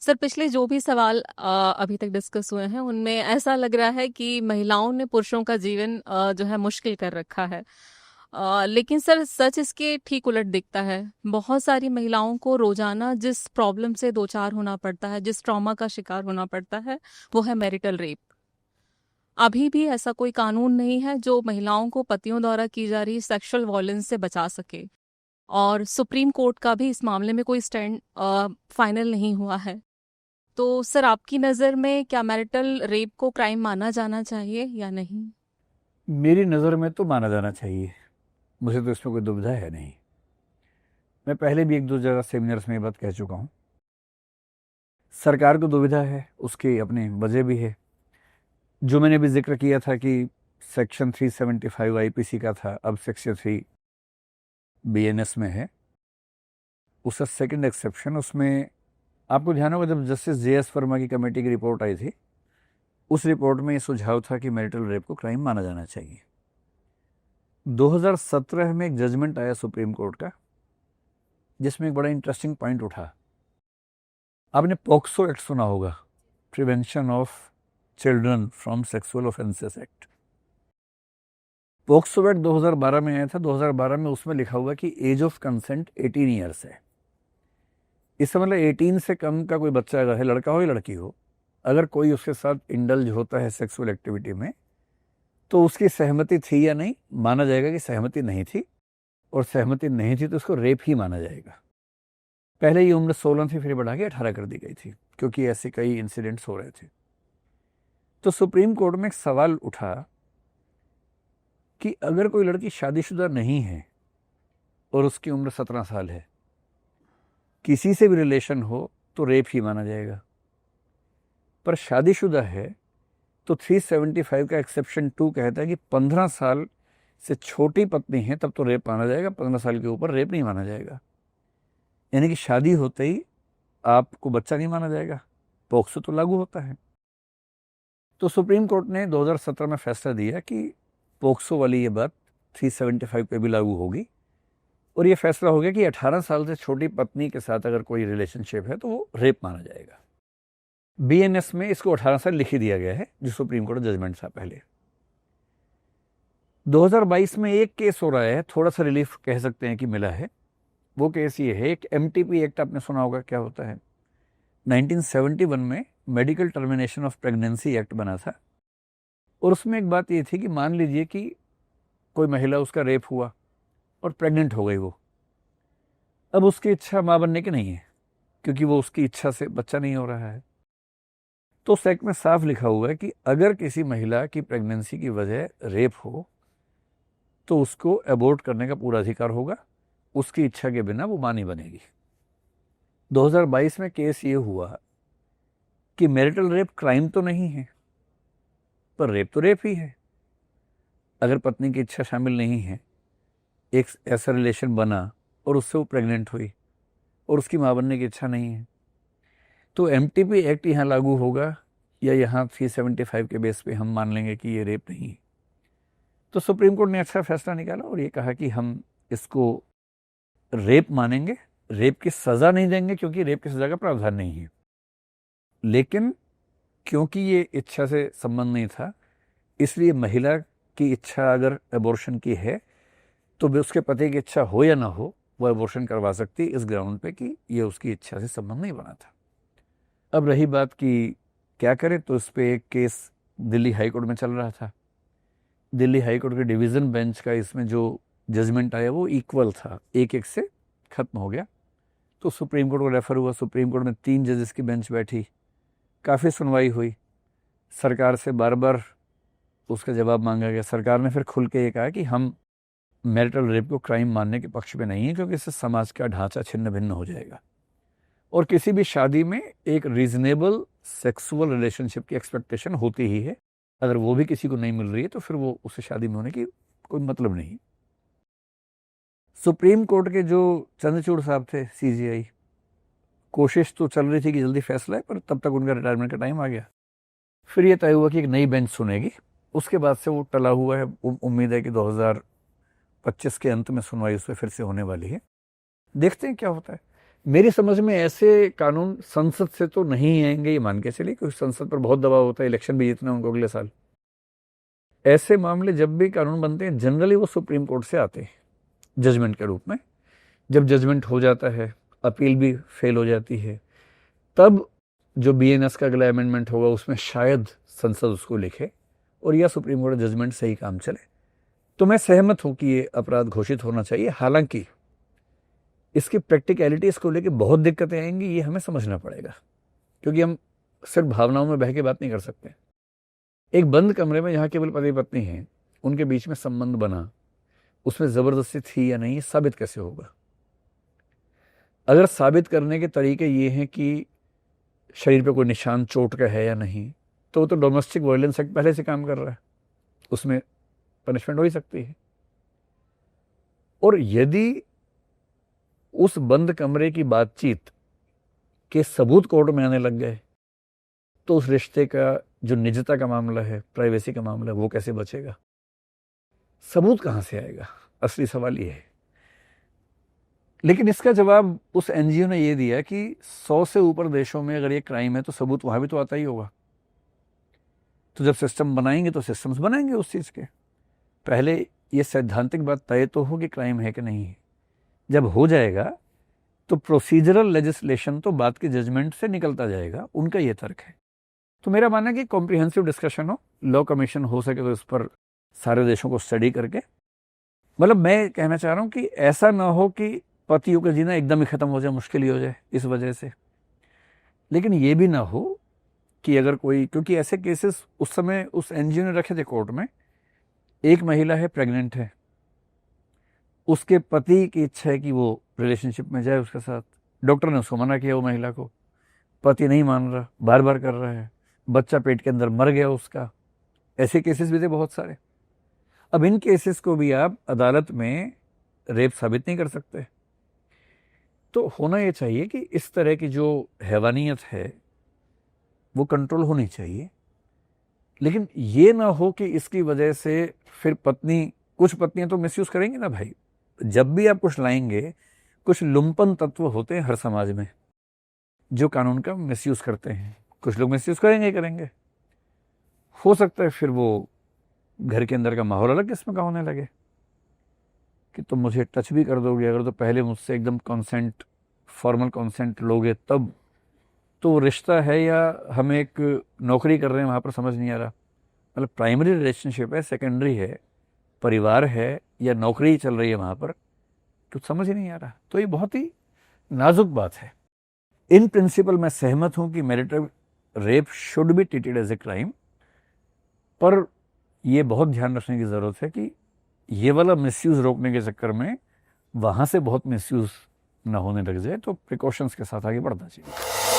Sir पिछले जो भी सवाल अभी तक डिस्कस हुए हैं उनमें ऐसा लग रहा है कि महिलाओं ने पुरुषों का जीवन जो है मुश्किल कर रखा है। लेकिन सर सच इसके ठीक उलट दिखता है। बहुत सारी महिलाओं को रोजाना जिस प्रॉब्लम से दो चार होना पड़ता है, जिस ट्रॉमा का शिकार होना पड़ता है, वो है मैरिटल रेप। अभी भी ऐसा कोई कानून नहीं है जो महिलाओं को पतियों द्वारा की जा रही सेक्सुअल वायलेंस से बचा सके। और सुप्रीम कोर्ट का भी इस मामले में कोई स्टैंड फाइनल नहीं हुआ है। तो सर आपकी नज़र में क्या मैरिटल रेप को क्राइम माना जाना चाहिए या नहीं? मेरी नज़र में तो माना जाना चाहिए। मुझे तो इसमें कोई दुविधा है नहीं। मैं पहले भी एक दो जगह सेमिनार्स में ये बात कह चुका हूँ। सरकार को दुविधा है, उसकी अपनी वजह भी है। जो मैंने भी जिक्र किया था कि सेक्शन 375 आईपीसी का था, अब सेक्शन 3 बीएनएस में है। उसका सेकंड एक्सेप्शन, उसमें आपको ध्यान होगा जब जस्टिस जेएस वर्मा की कमेटी की रिपोर्ट आई थी, उस रिपोर्ट में ये सुझाव था कि मैरिटल रेप को क्राइम माना जाना चाहिए। 2017 में एक जजमेंट आया सुप्रीम कोर्ट का, जिसमें एक बड़ा इंटरेस्टिंग पॉइंट उठा। आपने पॉक्सो एक्ट सुना होगा, prevention of children from sexual offences act. POCSO act 2012 में आया था। 2012 में उसमें लिखा हुआ कि एज ऑफ कंसेंट 18 ईयर्स है। इससे मतलब 18 से कम का कोई बच्चा अगर है, लड़का हो या लड़की हो, अगर कोई उसके साथ इंडल्ज होता है सेक्सुअल एक्टिविटी में, तो उसकी सहमति थी या नहीं, माना जाएगा कि सहमति नहीं थी, और सहमति नहीं थी तो उसको रेप ही माना जाएगा। पहले ये उम्र 16 थी, फिर बढ़ा के 18 कर दी गई थी, क्योंकि ऐसे कई इंसिडेंट्स हो रहे थे। तो सुप्रीम कोर्ट में एक सवाल उठा कि अगर कोई लड़की शादीशुदा नहीं है और उसकी उम्र 17 साल है, किसी से भी रिलेशन हो तो रेप ही माना जाएगा। पर शादीशुदा है तो 375 का एक्सेप्शन 2 कहता है कि 15 साल से छोटी पत्नी है तब तो रेप माना जाएगा, 15 साल के ऊपर रेप नहीं माना जाएगा। यानी कि शादी होते ही आपको बच्चा नहीं माना जाएगा, पॉक्सो तो लागू होता है। तो सुप्रीम कोर्ट ने 2017 में फैसला दिया कि पॉक्सो वाली ये बात 375 पे भी लागू होगी, और ये फैसला हो गया कि 18 साल से छोटी पत्नी के साथ अगर कोई रिलेशनशिप है तो वो रेप माना जाएगा। बीएनएस में इसको 18 साल लिख ही दिया गया है, जो सुप्रीम कोर्ट जजमेंट था पहले। 2022 में एक केस हो रहा है, थोड़ा सा रिलीफ कह सकते हैं कि मिला है। वो केस ये है, एक एमटीपी एक्ट आपने सुना होगा, क्या होता है। 1971 में medical termination of pregnancy act बना था, और उसमें एक बात ये थी कि मान लीजिए कि कोई महिला, उसका रेप हुआ और प्रेग्नेंट हो गई वो। अब उसकी इच्छा माँ बनने की नहीं है, क्योंकि वो उसकी इच्छा से बच्चा नहीं हो रहा है। तो उस एक्ट में साफ लिखा हुआ है कि अगर किसी महिला की प्रेगनेंसी की वजह रेप हो तो उसको अबॉर्ट करने का पूरा अधिकार होगा, उसकी इच्छा के बिना वो मां नहीं बनेगी। 2022 में केस ये हुआ कि मैरिटल रेप क्राइम तो नहीं है, पर रेप तो रेप ही है। अगर पत्नी की इच्छा शामिल नहीं है, एक ऐसा रिलेशन बना और उससे वो प्रेग्नेंट हुई और उसकी मां बनने की इच्छा नहीं है, तो एमटीपी एक्ट यहाँ लागू होगा, या यहाँ 375 के बेस पे हम मान लेंगे कि ये रेप नहीं है। तो सुप्रीम कोर्ट ने अच्छा फैसला निकाला और ये कहा कि हम इसको रेप मानेंगे, रेप की सजा नहीं देंगे, क्योंकि रेप की सजा का प्रावधान नहीं है। लेकिन क्योंकि ये इच्छा से संबंध नहीं था, इसलिए महिला की इच्छा अगर एबॉर्शन की है तो भी उसके पति की इच्छा हो या ना हो, वो एबॉर्शन करवा सकती, इस ग्राउंड पे कि ये उसकी इच्छा से संबंध नहीं बना था। अब रही बात कि क्या करें, तो इस पे एक केस दिल्ली हाई कोर्ट में चल रहा था। दिल्ली हाई कोर्ट के डिवीज़न बेंच का इसमें जो जजमेंट आया वो इक्वल था, 1-1 से ख़त्म हो गया। तो सुप्रीम कोर्ट को रेफ़र हुआ। सुप्रीम कोर्ट में 3 जजेस की बेंच बैठी, काफ़ी सुनवाई हुई। सरकार से बार बार उसका जवाब मांगा गया। सरकार ने फिर खुल के ये कहा कि हम मैरिटल रेप को क्राइम मानने के पक्ष में नहीं है, क्योंकि इससे समाज का ढांचा छिन्न भिन्न हो जाएगा, और किसी भी शादी में एक रीजनेबल सेक्सुअल रिलेशनशिप की एक्सपेक्टेशन होती ही है। अगर वो भी किसी को नहीं मिल रही है तो फिर वो उससे शादी में होने की कोई मतलब नहीं। सुप्रीम कोर्ट के जो चंद्रचूड़ साहब थे, सीजीआई, कोशिश तो चल रही थी कि जल्दी फैसला है, पर तब तक उनका रिटायरमेंट का टाइम आ गया। फिर ये तय हुआ कि एक नई बेंच सुनेगी। उसके बाद से वो टला हुआ है। उम्मीद है कि 2025 के अंत में सुनवाई उस पर फिर से होने वाली है। देखते हैं क्या होता है। मेरी समझ में ऐसे कानून संसद से तो नहीं आएंगे, ये मान के चलिए, क्योंकि संसद पर बहुत दबाव होता है, इलेक्शन भी जीतना उनको अगले साल। ऐसे मामले जब भी कानून बनते हैं जनरली वो सुप्रीम कोर्ट से आते हैं जजमेंट के रूप में। जब जजमेंट हो जाता है, अपील भी फेल हो जाती है, तब जो बीएनएस का अगला अमेंडमेंट होगा उसमें शायद संसद उसको लिखे और या सुप्रीम कोर्ट जजमेंट से ही काम चले। तो मैं सहमत हूं कि ये अपराध घोषित होना चाहिए। हालांकि इसकी प्रैक्टिकलिटीज को लेकर बहुत दिक्कतें आएंगी, ये हमें समझना पड़ेगा, क्योंकि हम सिर्फ भावनाओं में बह के बात नहीं कर सकते। एक बंद कमरे में जहां केवल पति पत्नी हैं, उनके बीच में संबंध बना, उसमें जबरदस्ती थी या नहीं, साबित कैसे होगा? अगर साबित करने के तरीके ये हैं कि शरीर पे कोई निशान चोट का है या नहीं, तो वो तो डोमेस्टिक वायलेंस एक्ट पहले से काम कर रहा है, उसमें पनिशमेंट हो ही सकती है। और यदि उस बंद कमरे की बातचीत के सबूत कोर्ट में आने लग गए, तो उस रिश्ते का जो निजता का मामला है, प्राइवेसी का मामला है, वो कैसे बचेगा? सबूत कहां से आएगा? असली सवाल ये है। लेकिन इसका जवाब उस एनजीओ ने ये दिया कि 100 से ऊपर देशों में अगर ये क्राइम है तो सबूत वहां भी तो आता ही होगा। तो जब सिस्टम बनाएंगे तो सिस्टम्स बनाएंगे उस चीज के। पहले ये सैद्धांतिक बात तय तो हो कि क्राइम है कि नहीं है। जब हो जाएगा तो प्रोसीजरल लेजिस्लेशन तो बात के जजमेंट से निकलता जाएगा, उनका ये तर्क है। तो मेरा मानना है कि कॉम्प्रिहेंसिव डिस्कशन हो, लॉ कमीशन हो सके तो इस पर सारे देशों को स्टडी करके, मतलब मैं कहना चाह रहा हूं कि ऐसा ना हो कि पतियों का जीना एकदम ही खत्म हो जाए, मुश्किल ही हो जाए इस वजह से। लेकिन ये भी ना हो कि अगर कोई, क्योंकि ऐसे केसेस उस समय उस एनजीओ ने रखे थे कोर्ट में, एक महिला है, प्रेग्नेंट है, उसके पति की इच्छा है कि वो रिलेशनशिप में जाए उसके साथ, डॉक्टर ने उसको मना किया, वो महिला को, पति नहीं मान रहा, बार बार कर रहा है, बच्चा पेट के अंदर मर गया उसका। ऐसे केसेस भी थे बहुत सारे। अब इन केसेस को भी आप अदालत में रेप साबित नहीं कर सकते। तो होना ये चाहिए कि इस तरह की जो हैवानियत है वो कंट्रोल होनी चाहिए। लेकिन ये ना हो कि इसकी वजह से फिर कुछ पत्नियां तो मिसयूज करेंगी ना भाई। जब भी आप कुछ लाएंगे, कुछ लुम्पन तत्व होते हैं हर समाज में जो कानून का मिसयूज करते हैं। कुछ लोग मिसयूज करेंगे। हो सकता है फिर वो घर के अंदर का माहौल अलग किस्म का होने लगे कि तुम मुझे टच भी कर दोगे अगर तो पहले मुझसे एकदम फॉर्मल कॉन्सेंट लोगे तब। तो रिश्ता है या हम एक नौकरी कर रहे हैं वहाँ पर समझ नहीं आ रहा। मतलब प्राइमरी रिलेशनशिप है, सेकेंडरी है, परिवार है या नौकरी चल रही है वहाँ पर, कुछ समझ ही नहीं आ रहा। तो ये बहुत ही नाजुक बात है। इन प्रिंसिपल मैं सहमत हूँ कि marital rape should be treated as a crime, पर ये बहुत ध्यान रखने की ज़रूरत है कि ये वाला मिसयूज़ रोकने के चक्कर में वहाँ से बहुत मिसयूज़ ना होने लग जाए। तो प्रिकॉशंस के साथ आगे बढ़ना चाहिए।